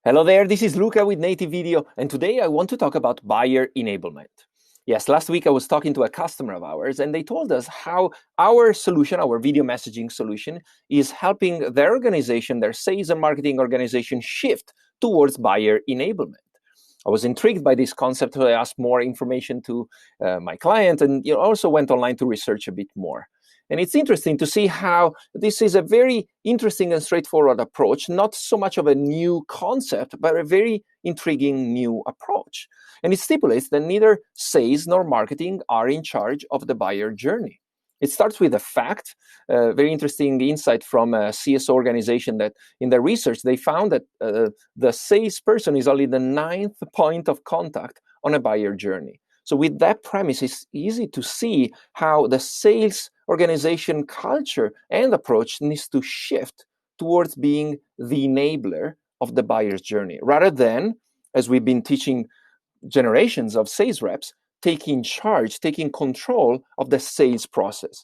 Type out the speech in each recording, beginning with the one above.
Hello there, this is Luca with Nativevideo, and today I want to talk about buyer enablement. Yes, last week I was talking to a customer of ours, and they told us how our solution, our video messaging solution, is helping their organization, their sales and marketing organization, shift towards buyer enablement. I was intrigued by this concept, so I asked more information to my client, and also went online to research a bit more. And it's interesting to see how this is a very interesting and straightforward approach, not so much of a new concept, but a very intriguing new approach. And it stipulates that neither sales nor marketing are in charge of the buyer journey. It starts with a fact, very interesting insight from a CSO organization that in their research, they found that the salesperson is only the 9th point of contact on a buyer journey. So with that premise, it's easy to see how the sales organization culture and approach needs to shift towards being the enabler of the buyer's journey, rather than, as we've been teaching generations of sales reps, taking charge, taking control of the sales process.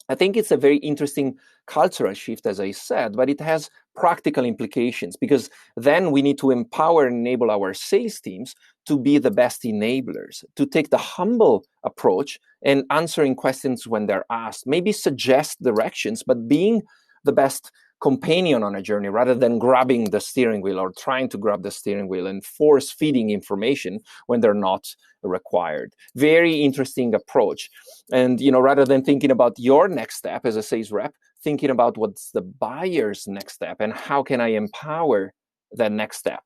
I think it's a very interesting cultural shift, as I said, but it has practical implications because then we need to empower and enable our sales teams to be the best enablers, to take the humble approach and answering questions when they're asked, maybe suggest directions, but being the best companion on a journey rather than grabbing the steering wheel or trying to grab the steering wheel and force feeding information when they're not required. Very interesting approach. And rather than thinking about your next step as a sales rep, thinking about what's the buyer's next step and how can I empower that next step.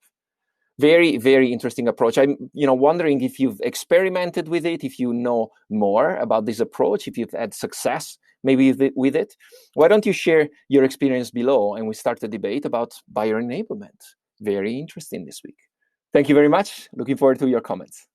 Very, very interesting approach. I'm, wondering if you've experimented with it, if you know more about this approach, if you've had success maybe with it. Why don't you share your experience below and we start a debate about buyer enablement? Very interesting this week. Thank you very much. Looking forward to your comments.